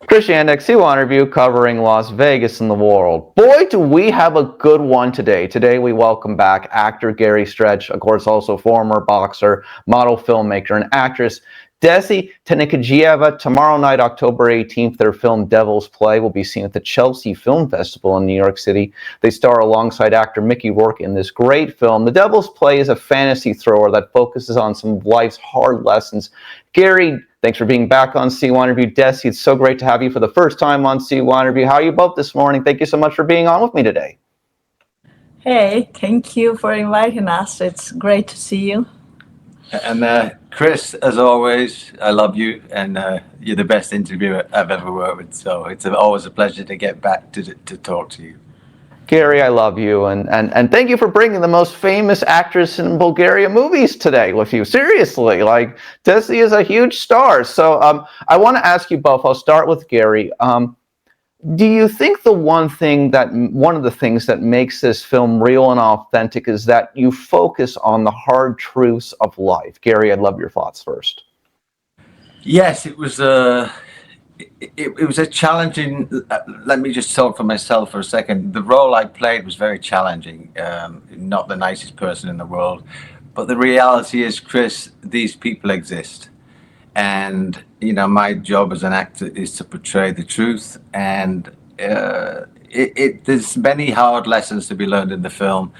Christian C1 review covering Las Vegas and the world. Boy, do we have a good one today. Today we welcome back actor Gary Stretch, of course also former boxer, model, filmmaker, and actress Dessy Tenekedjieva. Tomorrow night, October 18th, their film Devil's Play will be seen at the Chelsea Film Festival in New York City. They star alongside actor Mickey Rourke in this great film. The Devil's Play is a fantasy thriller that focuses on some of life's hard lessons. Gary, thanks for being back on C1 Review. Dessy, it's so great to have you for the first time on C1 Review. How are you both this morning? Thank you so much for being on with me today. Hey, thank you for inviting us. It's great to see you. And Chris, as always, I love you, and you're the best interviewer I've ever worked with. So it's always a pleasure to get back to talk to you. Gary, I love you, and thank you for bringing the most famous actress in Bulgaria movies today with you. Seriously, like, Dessy is a huge star. So I want to ask you both. I'll start with Gary. Do you think one of the things that makes this film real and authentic is that you focus on the hard truths of life? Gary, I'd love your thoughts first. Yes, it was a challenging. Let me just talk for myself for a second. The role I played was very challenging. Not the nicest person in the world, but the reality is, Chris, these people exist. And, my job as an actor is to portray the truth. And there's many hard lessons to be learned in the film.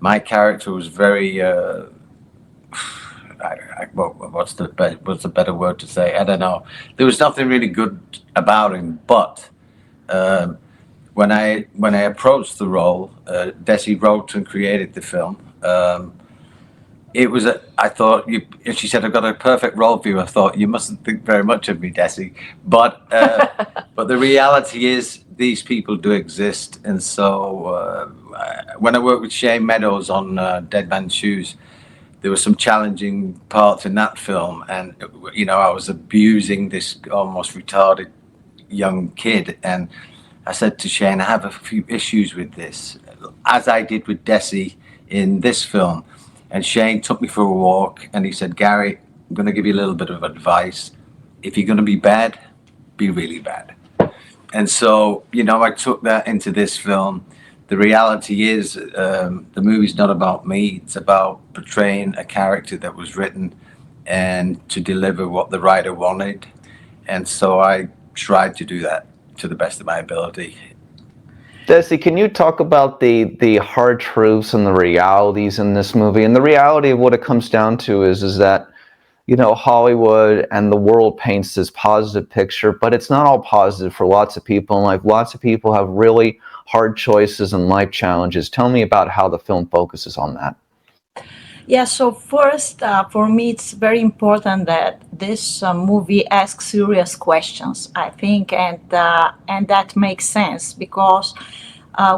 My character was very, what's the better word to say? I don't know. There was nothing really good about him. But when I approached the role, Dessy wrote and created the film. I thought, she said, I've got a perfect role for you. I thought, you mustn't think very much of me, Dessy. But the reality is, these people do exist. And so when I worked with Shane Meadows on Dead Man's Shoes, there were some challenging parts in that film. And, I was abusing this almost retarded young kid. And I said to Shane, I have a few issues with this, as I did with Dessy in this film. And Shane took me for a walk and he said, Gary, I'm going to give you a little bit of advice. If you're going to be bad, be really bad. And so, I took that into this film. The reality is, the movie's not about me. It's about portraying a character that was written and to deliver what the writer wanted. And so I tried to do that to the best of my ability. Dessy, can you talk about the hard truths and the realities in this movie? And the reality of what it comes down to is that, Hollywood and the world paints this positive picture, but it's not all positive for lots of people in life. Lots of people have really hard choices and life challenges. Tell me about how the film focuses on that. Yeah, so first, for me, it's very important that this movie asks serious questions, I think, and that makes sense because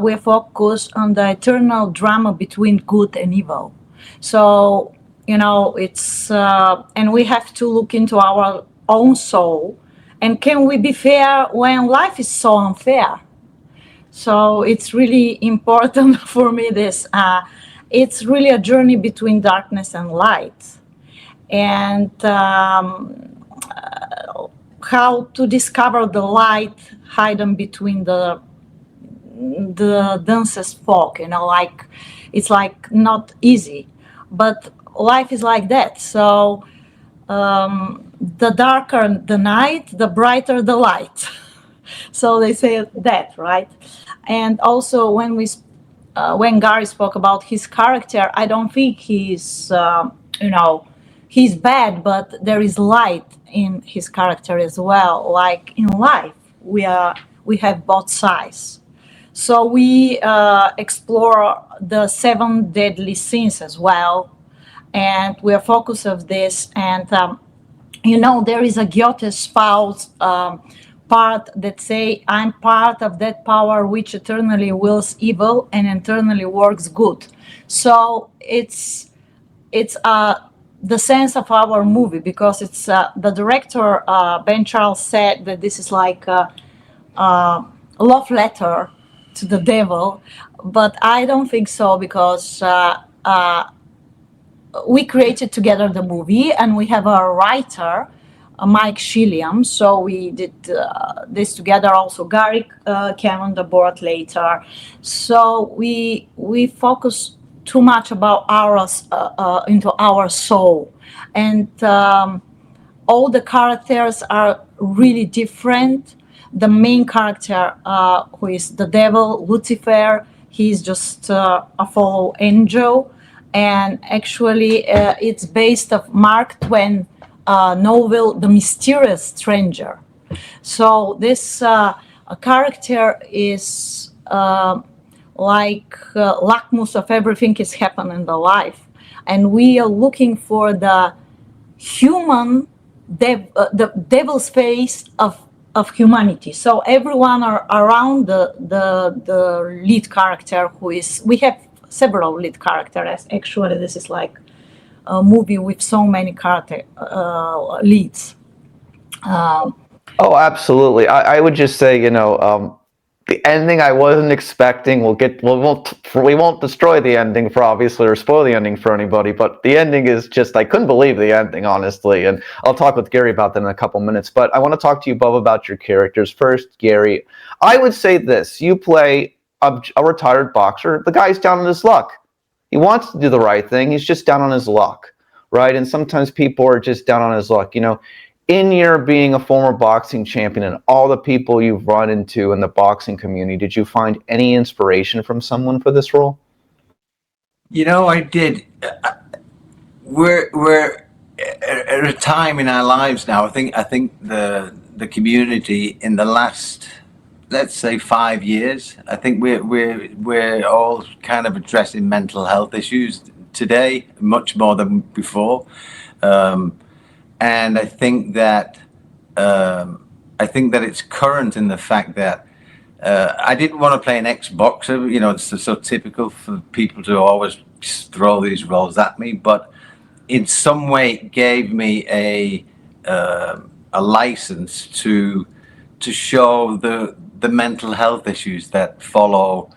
we focus on the eternal drama between good and evil. So, it's, and we have to look into our own soul. And can we be fair when life is so unfair? So it's really important for me, this. It's really a journey between darkness and light. And how to discover the light hidden between the densest fog, it's like not easy. But life is like that. So the darker the night, the brighter the light. So they say that, right? And also when Gary spoke about his character, I don't think he's bad, but there is light in his character as well. Like in life, we have both sides. So we explore the 7 deadly sins as well, and we are focused on this. And there is a Goethe's spouse part that say, I'm part of that power which eternally wills evil and eternally works good. So it's the sense of our movie, because it's the director Ben Charles said that this is like a love letter to the devil, but I don't think so, because we created together the movie and we have a writer Mike Shilliam. So we did this together. Also, Gary came on the board later. So we focus too much about into our soul, and all the characters are really different. The main character, who is the devil, Lucifer, he's just a fallen angel, and actually it's based of Mark Twain novel, The Mysterious Stranger. So this character is like lackmus of everything is happening in the life, and we are looking for the human, the devil's face of humanity. So everyone are around the lead character, who is, we have several lead characters. Actually, this is like a movie with so many character leads. Oh, absolutely. I would just say, the ending I wasn't expecting. We won't destroy the ending for obviously, or spoil the ending for anybody. But the ending is just, I couldn't believe the ending, honestly. And I'll talk with Gary about that in a couple minutes. But I want to talk to you, Bob, about your characters. First, Gary, I would say this: you play a retired boxer. The guy's down on his luck. He wants to do the right thing. He's just down on his luck, right? And sometimes people are just down on his luck. In your being a former boxing champion and all the people you've run into in the boxing community, did you find any inspiration from someone for this role? I did. We're at a time in our lives now. I think the community in the last, let's say, 5 years, I think we're all kind of addressing mental health issues today much more than before. And I think that it's current in the fact that I didn't want to play an ex-boxer. It's so typical for people to always throw these roles at me, but in some way it gave me a license to show the mental health issues that follow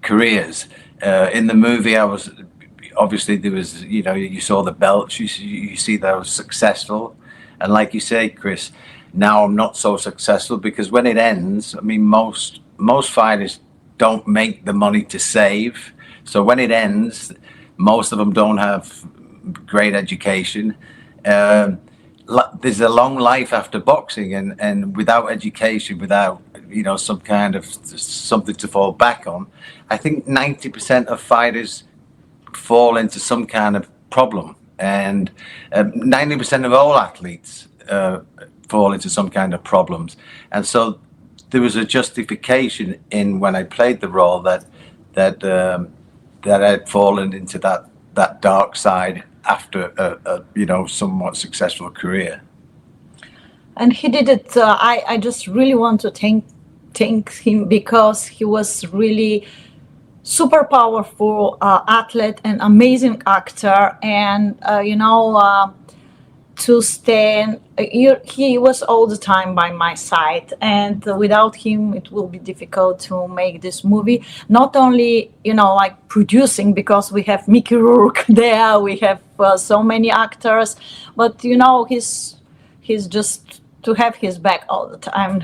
careers. In the movie, obviously there was, you saw the belts, you see that I was successful. And like you say, Chris, now I'm not so successful, because when it ends, I mean, most fighters don't make the money to save. So when it ends, most of them don't have great education. There's a long life after boxing, and without education, without some kind of something to fall back on, I think 90% of fighters fall into some kind of problem, and 90% of all athletes fall into some kind of problems. And so there was a justification in when I played the role that I'd fallen into that dark side after a somewhat successful career. And he did it. I just really want to thank him, because he was really super powerful athlete and amazing actor, and to stand, he was all the time by my side, and without him it will be difficult to make this movie. Not only like producing, because we have Mickey Rourke there, we have so many actors, but he's just to have his back all the time.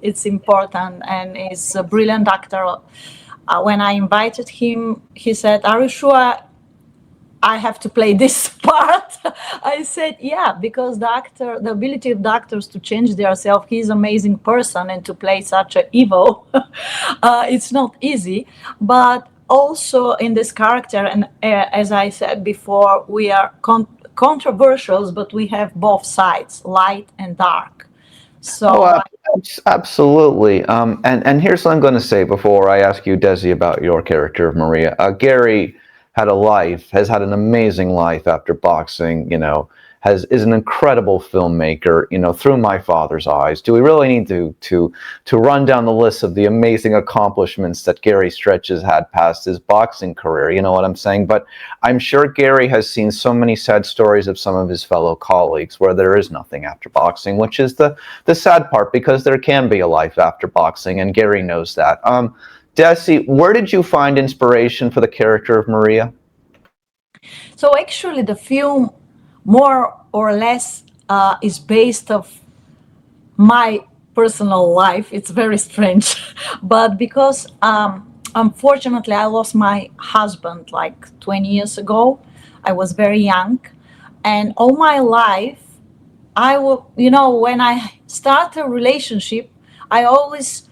It's important, and he's a brilliant actor. When I invited him, he said, "Are you sure I have to play this part?" I said, "Yeah, because the ability of the actors to change themselves, he's an amazing person, and to play such an evil, it's not easy." But also in this character, and as I said before, we are controversial, but we have both sides, light and dark. So absolutely. And here's what I'm going to say before I ask you, Dessy, about your character of Maria. Gary has had an amazing life after boxing. Is an incredible filmmaker. Through my father's eyes. Do we really need to run down the list of the amazing accomplishments that Gary Stretch has had past his boxing career? You know what I'm saying? But I'm sure Gary has seen so many sad stories of some of his fellow colleagues where there is nothing after boxing, which is the sad part, because there can be a life after boxing, and Gary knows that. Dessy, where did you find inspiration for the character of Maria? So actually, the film more or less is based of my personal life. It's very strange, but because unfortunately I lost my husband like 20 years ago. I was very young, and all my life I will, when I start a relationship, I always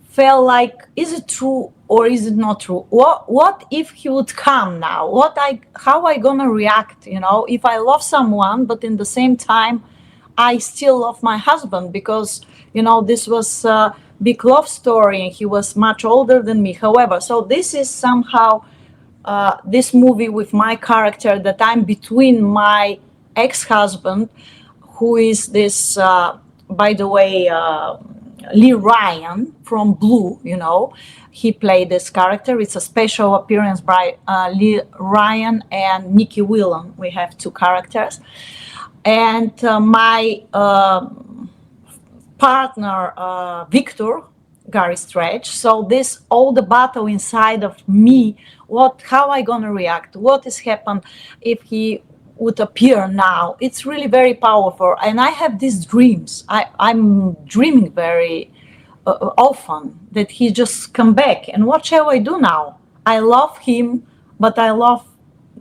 felt like, is it true or is it not true? What if he would come now? How I gonna react? If I love someone, but in the same time, I still love my husband because this was a big love story, and he was much older than me. However, so this is somehow this movie with my character that I'm between my ex-husband, who is this, by the way, Lee Ryan from Blue. He played this character. It's a special appearance by Lee Ryan and Nikki Whelan. We have two characters, and my partner Victor Gary Stretch. So this all the battle inside of me. How I gonna react? What is happen if he would appear now? It's really very powerful, and I have these dreams. I'm dreaming very often that he just come back. And what shall I do now? I love him, but I love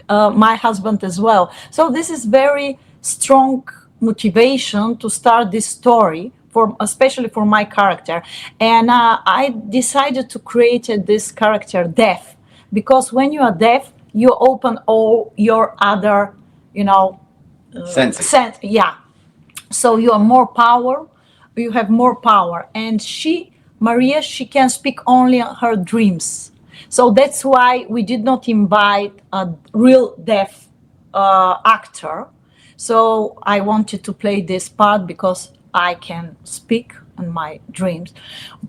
my husband as well. So this is very strong motivation to start this story, especially for my character. And I decided to create this character deaf, because when you are deaf, you open all your other, Senses. yeah. So you are more power. You have more power. And Maria, she can speak only her dreams. So that's why we did not invite a real deaf actor. So I wanted to play this part because I can speak in my dreams.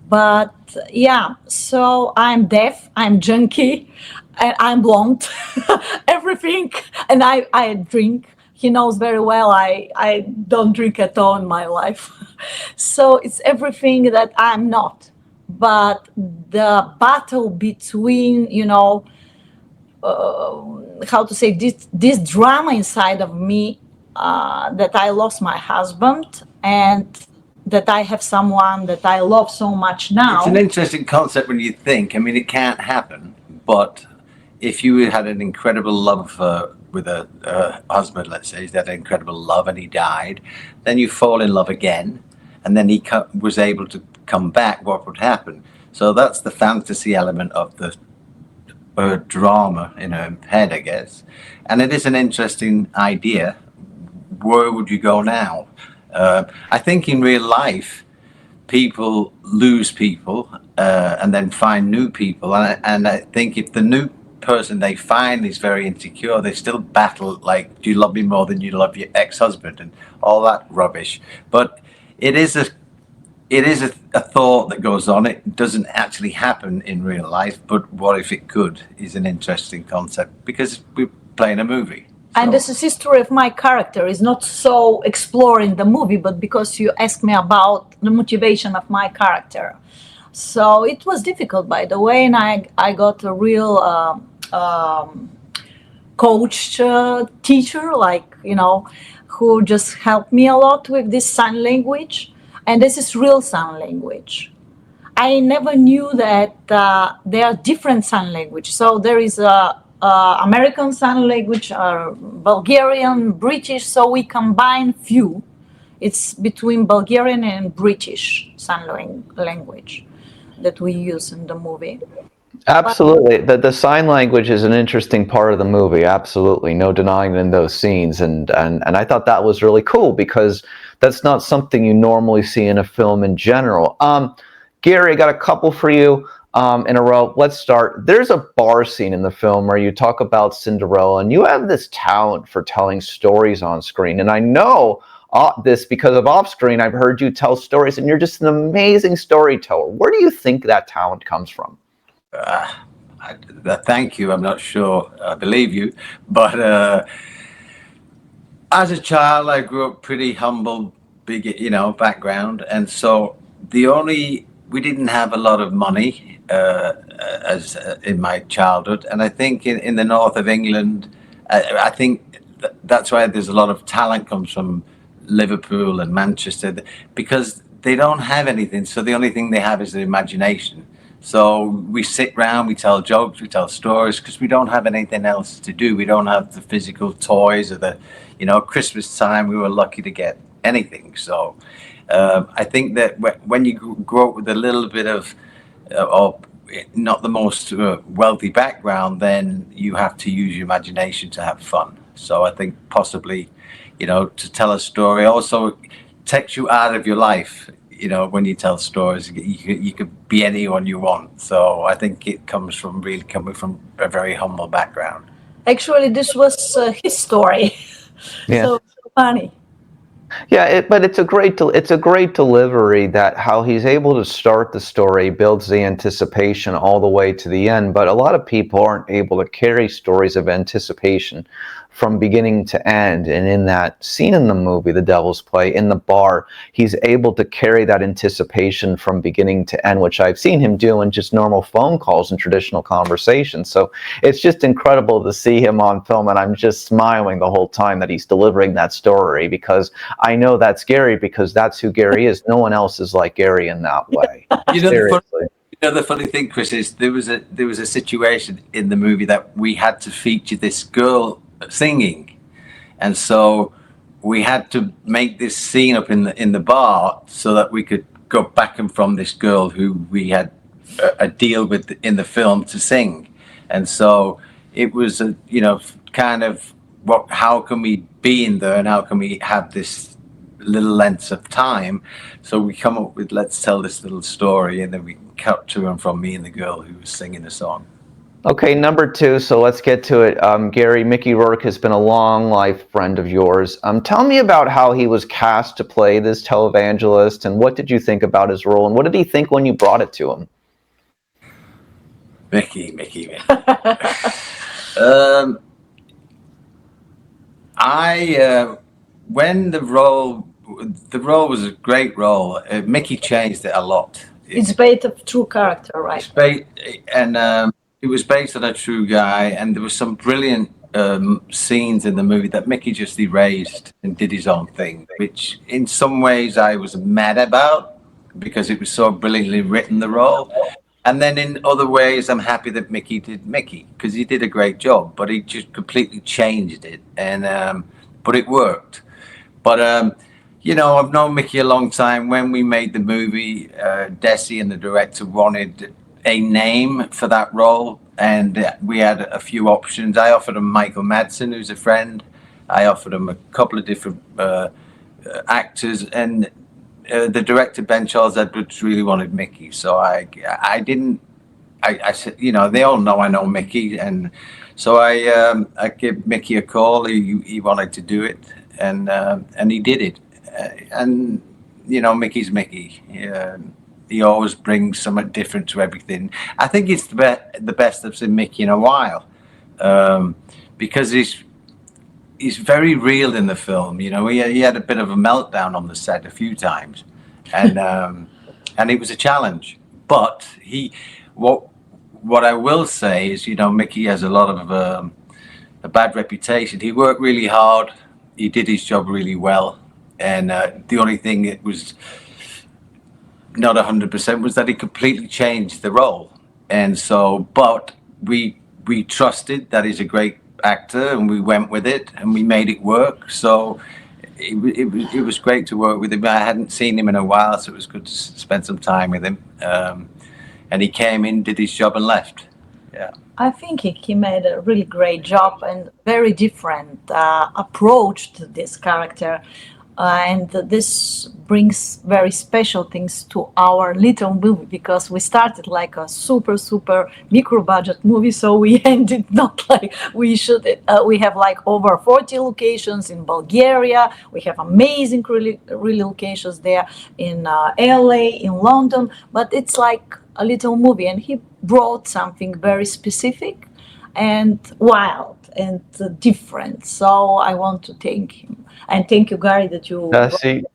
But yeah, so I'm deaf, I'm junkie, and I'm blonde, everything. And I drink. He knows very well I don't drink at all in my life. So it's everything that I'm not. But the battle between, how to say, this drama inside of me, that I lost my husband and that I have someone that I love so much now. It's an interesting concept when you think. I mean, it can't happen, but if you had an incredible love with a husband, let's say, he's had incredible love and he died, then you fall in love again, and then he was able to come back, what would happen? So that's the fantasy element of the drama in her head, I guess. And it is an interesting idea. Where would you go now? I think in real life, people lose people and then find new people. And I think if the new person they find is very insecure, they still battle like, do you love me more than you love your ex-husband and all that rubbish. But it is a thought that goes on. It doesn't actually happen in real life, but what if it could is an interesting concept because we're playing a movie. And this is history of my character is not so explored in the movie, but because you asked me about the motivation of my character. So it was difficult, by the way, and I got a real coach, teacher, who just helped me a lot with this sign language. And this is real sign language. I never knew that there are different sign language. So there is American sign language, Bulgarian, British. So we combine few. It's between Bulgarian and British sign language that we use in the movie. Absolutely. The sign language is an interesting part of the movie. Absolutely. No denying it in those scenes. And I thought that was really cool because that's not something you normally see in a film in general. Gary, I got a couple for you in a row. Let's start. There's a bar scene in the film where you talk about Cinderella, and you have this talent for telling stories on screen. And I know this because of off screen. I've heard you tell stories, and you're just an amazing storyteller. Where do you think that talent comes from? Thank you. I'm not sure I believe you, but as a child, I grew up pretty humble, big, background, and so we didn't have a lot of money as in my childhood, and I think in the north of England, I think that's why there's a lot of talent comes from Liverpool and Manchester, because they don't have anything. So the only thing they have is their imagination. So we sit around, we tell jokes, we tell stories, because we don't have anything else to do. We don't have the physical toys or the, Christmas time, we were lucky to get anything. So I think that when you grow up with a little bit of not the most wealthy background, then you have to use your imagination to have fun. So I think possibly, to tell a story also takes you out of your life. When you tell stories, you could be anyone you want. So I think it comes from really coming from a very humble background. Actually, this was his story. Yeah. So funny. Yeah, but it's a great delivery, that how he's able to start the story, builds the anticipation all the way to the end. But a lot of people aren't able to carry stories of anticipation from beginning to end. And in that scene in the movie, The Devil's Play, in the bar, he's able to carry that anticipation from beginning to end, which I've seen him do in just normal phone calls and traditional conversations. So it's just incredible to see him on film, and I'm just smiling the whole time that he's delivering that story, because I know that's Gary, because that's who Gary is. No one else is like Gary in that way. Seriously. The funny thing, Chris, is there was a situation in the movie that we had to feature this girl singing, and so we had to make this scene up in the bar so that we could go back and from this girl who we had a deal with in the film to sing. And so it was kind of how can we be in there, and how can we have this little length of time? So we come up with, let's tell this little story, and then we cut to and from me and the girl who was singing the song. Okay, number 2, so let's get to it. Gary, Mickey Rourke has been a long life friend of yours. Tell me about how he was cast to play this televangelist, and what did you think about his role, and what did he think when you brought it to him? Mickey. When the role was a great role. Mickey changed it a lot. It's based on true character, right? It was based on a true guy, and there were some brilliant scenes in the movie that Mickey just erased and did his own thing, which in some ways I was mad about, because it was so brilliantly written, the role. And then in other ways, I'm happy that Mickey did Mickey, because he did a great job, but he just completely changed it, and but it worked. But I've known Mickey a long time. When we made the movie, Dessy and the director wanted a name for that role, and we had a few options. I offered him Michael Madsen, who's a friend. I offered him a couple of different actors, and the director, Ben Charles Edwards, really wanted Mickey. So I said, they all know I know Mickey, and so I gave Mickey a call. He wanted to do it, and he did it. And Mickey's Mickey. He always brings something different to everything. I think it's the best I've seen Mickey in a while, because he's very real in the film. He had a bit of a meltdown on the set a few times, and it was a challenge. But what I will say is, Mickey has a lot of a bad reputation. He worked really hard. He did his job really well, and the only thing that was not 100% was that he completely changed the role. And so, but we trusted that he's a great actor, and we went with it, and we made it work. So it was great to work with him. I hadn't seen him in a while, so it was good to spend some time with him. And he came in, did his job, and left. Yeah. I think he made a really great job, and very different approach to this character. And this brings very special things to our little movie, because we started like a super micro budget movie, so we ended not like we should. We have like over 40 locations in Bulgaria. We have amazing really locations there in LA, in London, but it's like a little movie, and he brought something very specific and wild and different. So I want to thank him. And thank you, Gary, that you...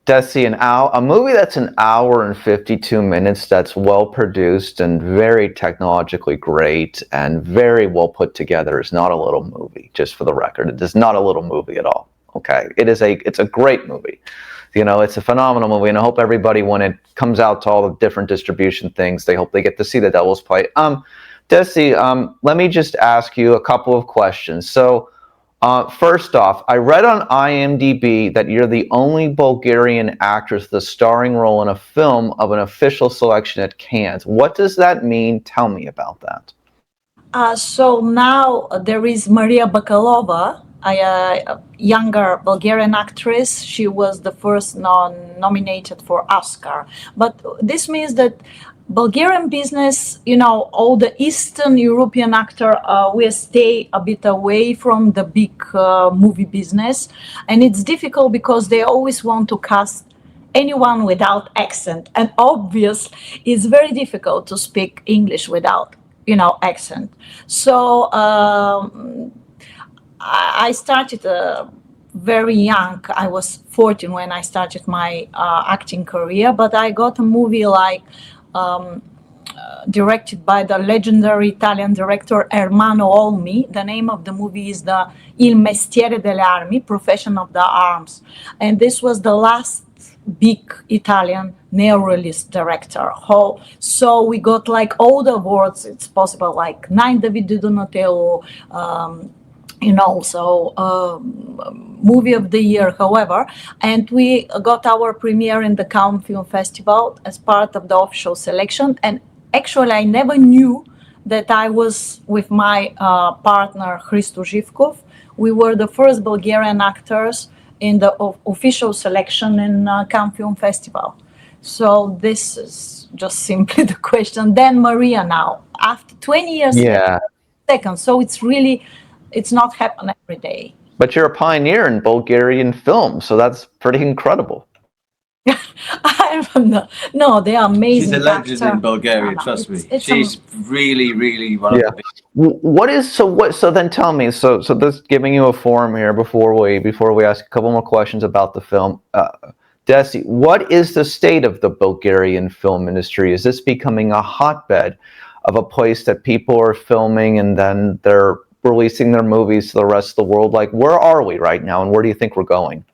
Dessy, a movie that's an hour and 52 minutes, that's well produced and very technologically great and very well put together, is not a little movie, just for the record. It is not a little movie at all. Okay, it's a great movie. You know, it's a phenomenal movie, and I hope everybody, when it comes out to all the different distribution things, they hope they get to see the Devil's Play. Dessy, let me just ask you a couple of questions. So, first off, I read on IMDb that you're the only Bulgarian actress with a starring role in a film of an official selection at Cannes. What does that mean? Tell me about that. So now there is Maria Bakalova, a younger Bulgarian actress. She was the first nominated for Oscar. But this means that Bulgarian business, you know, all the Eastern European actor will stay a bit away from the big movie business. And it's difficult because they always want to cast anyone without accent. And obviously, it's very difficult to speak English without, you know, accent. So I started very young. I was 14 when I started my acting career, but I got a movie like directed by the legendary Italian director Ermanno Olmi. The name of the movie is the Il Mestiere delle Armi, Profession of the Arms. And this was the last big Italian neorealist director. So we got like all the awards it's possible, like 9 David di Donatello, you know, so movie of the year, however. And we got our premiere in the Cannes Film Festival as part of the official selection. And actually, I never knew that I was with my partner, Hristo Živkov. We were the first Bulgarian actors in the official selection in Cannes Film Festival. So this is just simply the question. Then Maria now, after 20 years, Yeah. second. So it's not happen every day. But you're a pioneer in Bulgarian film, so that's pretty incredible. I don't know. No, they are amazing. She's a legend actor. in Bulgaria, trust me. She's really, really one of the big. So then tell me, so this giving you a forum here before we ask a couple more questions about the film. Dessy, what is the state of the Bulgarian film industry? Is this becoming a hotbed of a place that people are filming and then they're releasing their movies to the rest of the world? Like, where are we right now, and where do you think we're going?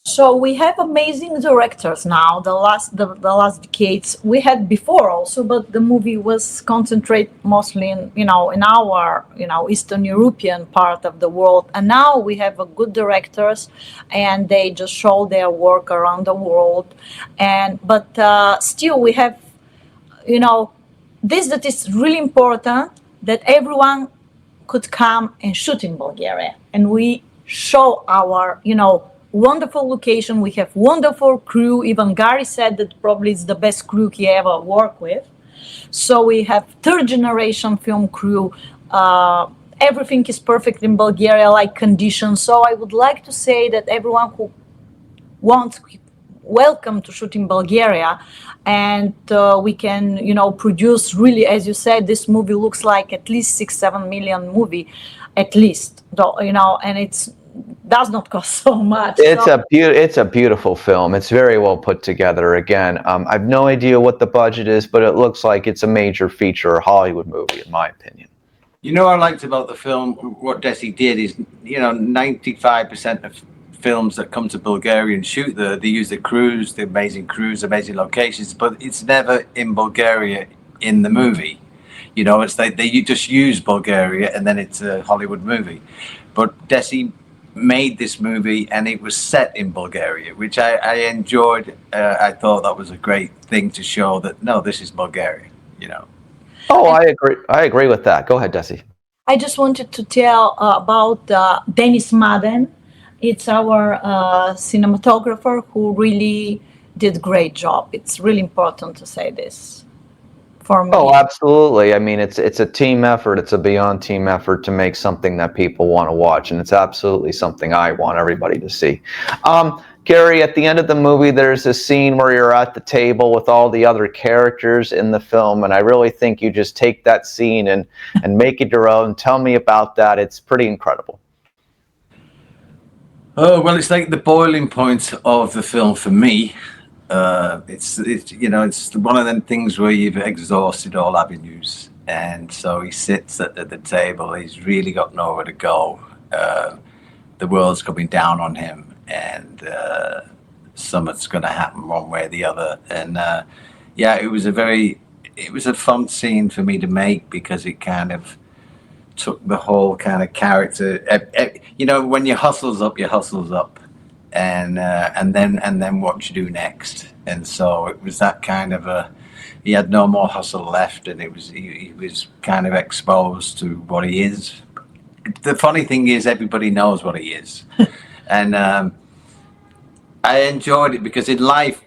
So we have amazing directors now. The last decades we had before also, but the movie was concentrated mostly in our Eastern European part of the world. And now we have a good directors, and they just show their work around the world. But still we have, this that is really important, that everyone could come and shoot in Bulgaria, and we show our wonderful location. We have wonderful crew. Even Gary said that probably it's the best crew he ever worked with. So we have third generation film crew. Everything is perfect in Bulgaria, like conditions. So I would like to say that everyone who wants, welcome to shoot in Bulgaria, and we can produce really, as you said, this movie looks like at least 6-7 million movie, at least, and it's does not cost so much. It's a beautiful film. It's very well put together. Again, I have no idea what the budget is, but it looks like it's a major feature Hollywood movie, in my opinion. What I liked about the film, what Dessy did is, 95% of films that come to Bulgaria and shoot there, they use the amazing crews, amazing locations, but it's never in Bulgaria in the movie. It's like they just use Bulgaria and then it's a Hollywood movie. But Dessy made this movie and it was set in Bulgaria, which I enjoyed. I thought that was a great thing to show that, no, this is Bulgaria, Oh, I agree with that. Go ahead, Dessy. I just wanted to tell about Denis Madden. It's our cinematographer who really did a great job. It's really important to say this for me. Oh, absolutely. I mean, it's a team effort. It's a beyond team effort to make something that people want to watch, and it's absolutely something I want everybody to see. Gary, at the end of the movie, there's a scene where you're at the table with all the other characters in the film, and I really think you just take that scene and make it your own. Tell me about that. It's pretty incredible. Oh, well, it's like the boiling point of the film for me. It's one of them things where you've exhausted all avenues, and so he sits at the table. He's really got nowhere to go, the world's coming down on him, and something's going to happen one way or the other. And yeah, it was a fun scene for me to make, because it kind of took the whole kind of character. You know, when your hustle's up, and then what you do next. And so it was that kind of he had no more hustle left, and he was kind of exposed to what he is. The funny thing is, everybody knows what he is. And I enjoyed it, because in life,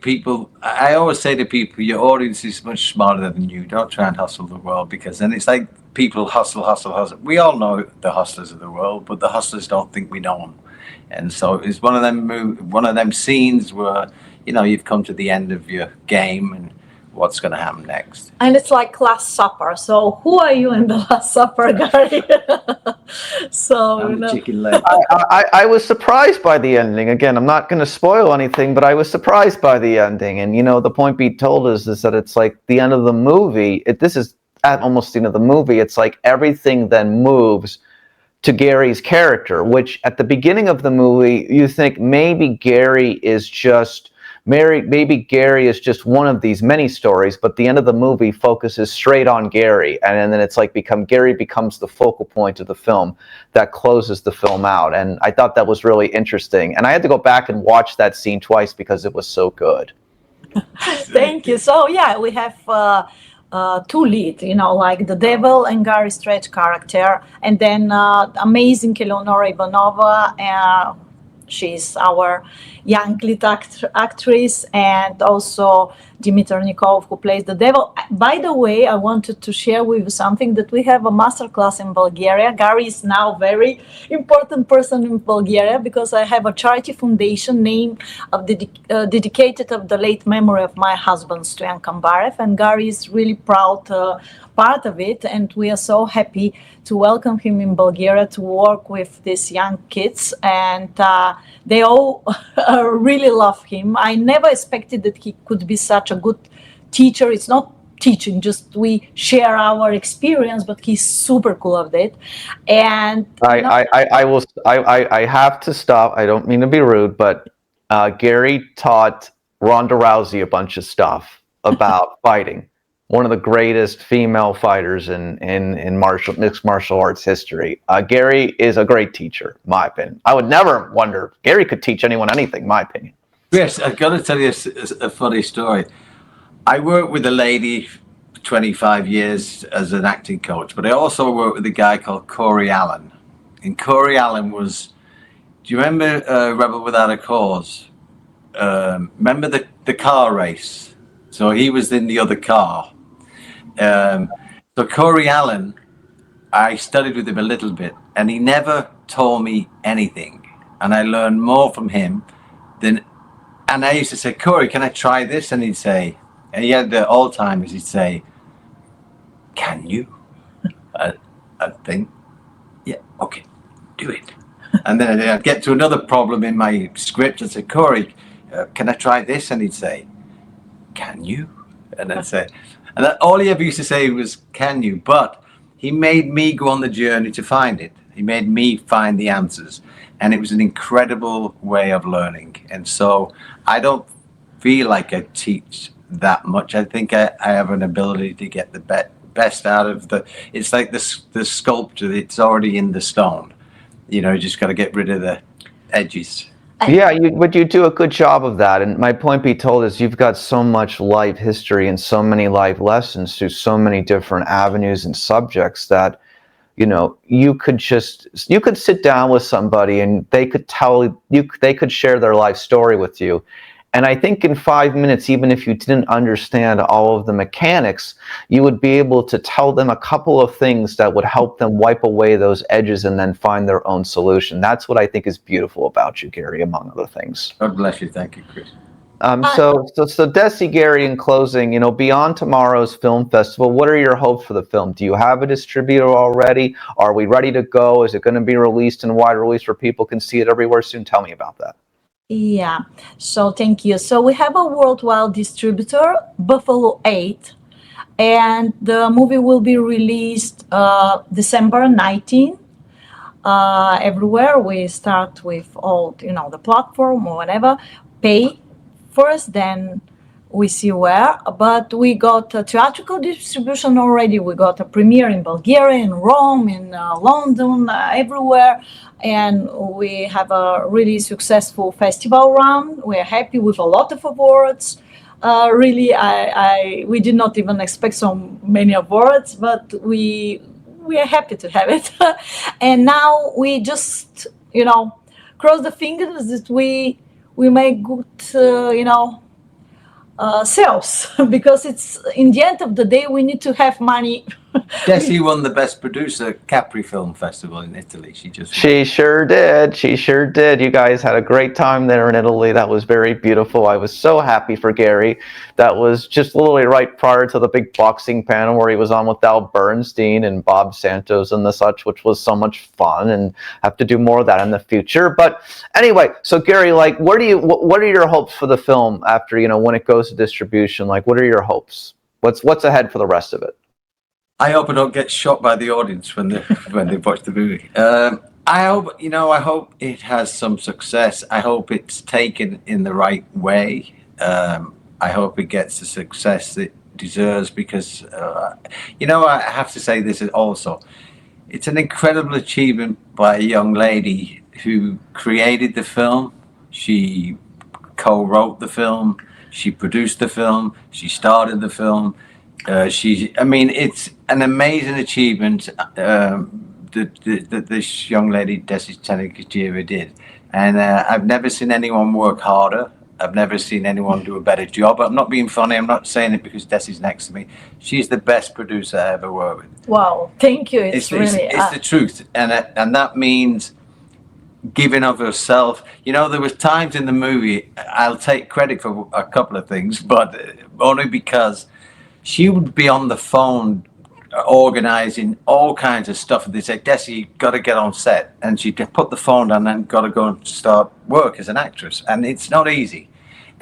I always say to people, your audience is much smarter than you. Don't try and hustle the world, because then it's like people hustle. We all know the hustlers of the world, but the hustlers don't think we know them. And so it's one of them scenes where, you know, you've come to the end of your game, and what's going to happen next. And it's like Last Supper. So who are you in the Last Supper, Gary? So I'm the chicken leg. I was surprised by the ending. Again, I'm not going to spoil anything, but I was surprised by the ending. And, you know, the point Pete told us is that it's like the end of the movie. This is at almost the end of the movie. It's like everything then moves to Gary's character, which at the beginning of the movie, you think maybe Gary is just one of these many stories, but the end of the movie focuses straight on Gary, and then it's like Gary becomes the focal point of the film that closes the film out. And I thought that was really interesting, and I had to go back and watch that scene twice because it was so good. Thank you. So yeah, we have two lead, you know, like the devil and Gary Stretch character, and then amazing Eleonora Ivanova. She's our young lead actress, and also Dmitry Nikov, who plays the devil. By the way, I wanted to share with you something, that we have a masterclass in Bulgaria. Gary is now a very important person in Bulgaria, because I have a charity foundation dedicated of the late memory of my husband, Stoyan Kambarev, and Gary is really proud part of it, and we are so happy to welcome him in Bulgaria to work with these young kids, and they all really love him. I never expected that he could be such a good teacher. It's not teaching, just we share our experience, but he's super cool of it. And I have to stop. I don't mean to be rude, but Gary taught Ronda Rousey a bunch of stuff about fighting. One of the greatest female fighters in mixed martial arts history. Gary is a great teacher, in my opinion. I would never wonder, Gary could teach anyone anything, in my opinion. Yes, I've got to tell you a funny story. I worked with a lady for 25 years as an acting coach, but I also worked with a guy called Corey Allen. And Corey Allen was, do you remember Rebel Without a Cause? Remember the car race? So he was in the other car. So Corey Allen, I studied with him a little bit, and he never told me anything. And I learned more from him and I used to say, Corey, can I try this? And he'd say, and he had the Alzheimer's, he'd say, can you? I'd think, yeah, okay, do it. And then I'd get to another problem in my script and say, Corey, can I try this? And he'd say, can you? And I'd say, and all he ever used to say was, can you? But he made me go on the journey to find it. He made me find the answers. And it was an incredible way of learning. And so I don't feel like I teach that much. I think I have an ability to get the best out of it's like the sculpture, it's already in the stone. You know, you just got to get rid of the edges. Yeah, but you do a good job of that. And my point be told is you've got so much life history and so many life lessons through so many different avenues and subjects that, you know, you could sit down with somebody and they could share their life story with you. And I think in 5 minutes, even if you didn't understand all of the mechanics, you would be able to tell them a couple of things that would help them wipe away those edges and then find their own solution. That's what I think is beautiful about you, Gary, among other things. God bless you. Thank you, Chris. So Dessy, Gary, in closing, you know, beyond tomorrow's film festival, what are your hopes for the film? Do you have a distributor already? Are we ready to go? Is it going to be released in wide release where people can see it everywhere soon? Tell me about that. Yeah, so thank you. So we have a worldwide distributor, Buffalo 8, and the movie will be released December 19. everywhere. We start with all, the platform or whatever, pay first, then we see where. But we got a theatrical distribution already. We got a premiere in Bulgaria, in Rome, in London, everywhere. And we have a really successful festival run. We're happy with a lot of awards. Really, we did not even expect so many awards, but we are happy to have it. And now we just, cross the fingers that we make good, sales, because it's in the end of the day we need to have money. Dessy won the Best Producer Capri Film Festival in Italy. She sure did. She sure did. You guys had a great time there in Italy. That was very beautiful. I was so happy for Gary. That was just literally right prior to the big boxing panel where he was on with Al Bernstein and Bob Santos and the such, which was so much fun, and have to do more of that in the future. But anyway, so Gary, like, what are your hopes for the film after, when it goes to distribution? Like, what are your hopes? What's ahead for the rest of it? I hope I don't get shot by the audience when they watch the movie. I hope it has some success. I hope it's taken in the right way. I hope it gets the success it deserves, because I have to say this also. It's an incredible achievement by a young lady who created the film. She co-wrote the film. She produced the film. She started the film. It's an amazing achievement that this young lady, Dessy Tenekedjieva, did. And I've never seen anyone work harder. I've never seen anyone do a better job. I'm not being funny. I'm not saying it because Dessy's next to me. She's the best producer I ever worked with. Wow, thank you. It's the truth. And that means giving of herself. There was times in the movie, I'll take credit for a couple of things, but only because she would be on the phone organizing all kinds of stuff, and they'd say, Dessy, you got to get on set, and she'd put the phone down and got to go and start work as an actress, and it's not easy.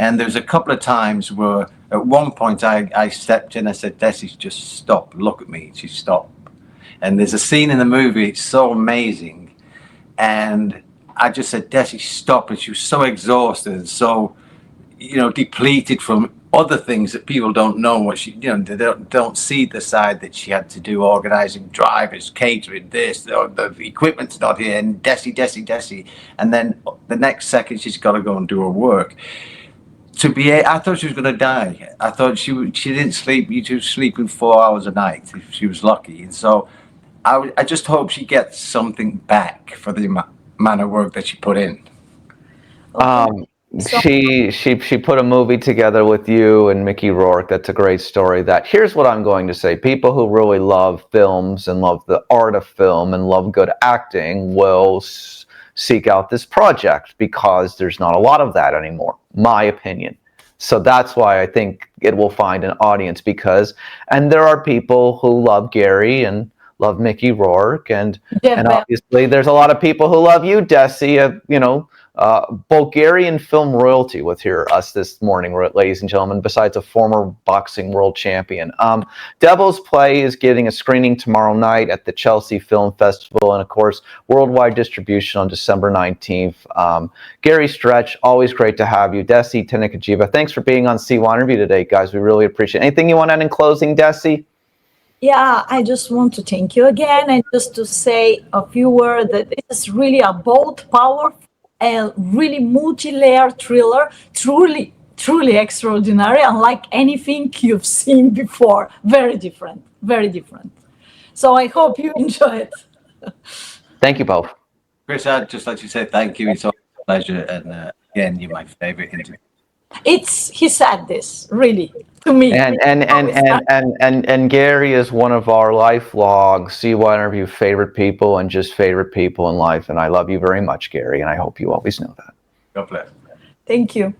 And there's a couple of times where at one point I stepped in, I said, Dessy, just stop, look at me. She stopped. And there's a scene in the movie, it's so amazing, and I just said, Dessy, stop. And she was so exhausted and so depleted from other things that people don't know what she, they don't see the side that she had to do, organizing drivers, catering, this, the equipment's not here, and Dessy. And then the next second she's got to go and do her work. I thought she was going to die. I thought she didn't sleep. She was sleeping 4 hours a night if she was lucky. And so I just hope she gets something back for the amount of work that she put in. She put a movie together with you and Mickey Rourke. That's a great story. Here's what I'm going to say. People who really love films and love the art of film and love good acting will seek out this project, because there's not a lot of that anymore, my opinion. So that's why I think it will find an audience, and there are people who love Gary and love Mickey Rourke, and obviously there's a lot of people who love you, Dessy. Bulgarian film royalty with us this morning, ladies and gentlemen, besides a former boxing world champion. Devil's Play is getting a screening tomorrow night at the Chelsea Film Festival, and of course, worldwide distribution on December 19th. Gary Stretch, always great to have you. Dessy Tenekedjieva, thanks for being on C1 Interview today, guys. We really appreciate it. Anything you want to add in closing, Dessy? Yeah, I just want to thank you again, and just to say a few words that this is really a bold, powerful, and really multi-layered thriller, truly extraordinary, unlike anything you've seen before. Very different. So I hope you enjoy it. Thank you both. Chris, I'd just like to say thank you. It's always a pleasure, and again, you're my favorite interview. He said this really to me. And Gary is one of our lifelong C1 Interview favorite people, and just favorite people in life. And I love you very much, Gary, and I hope you always know that. God bless. Thank you.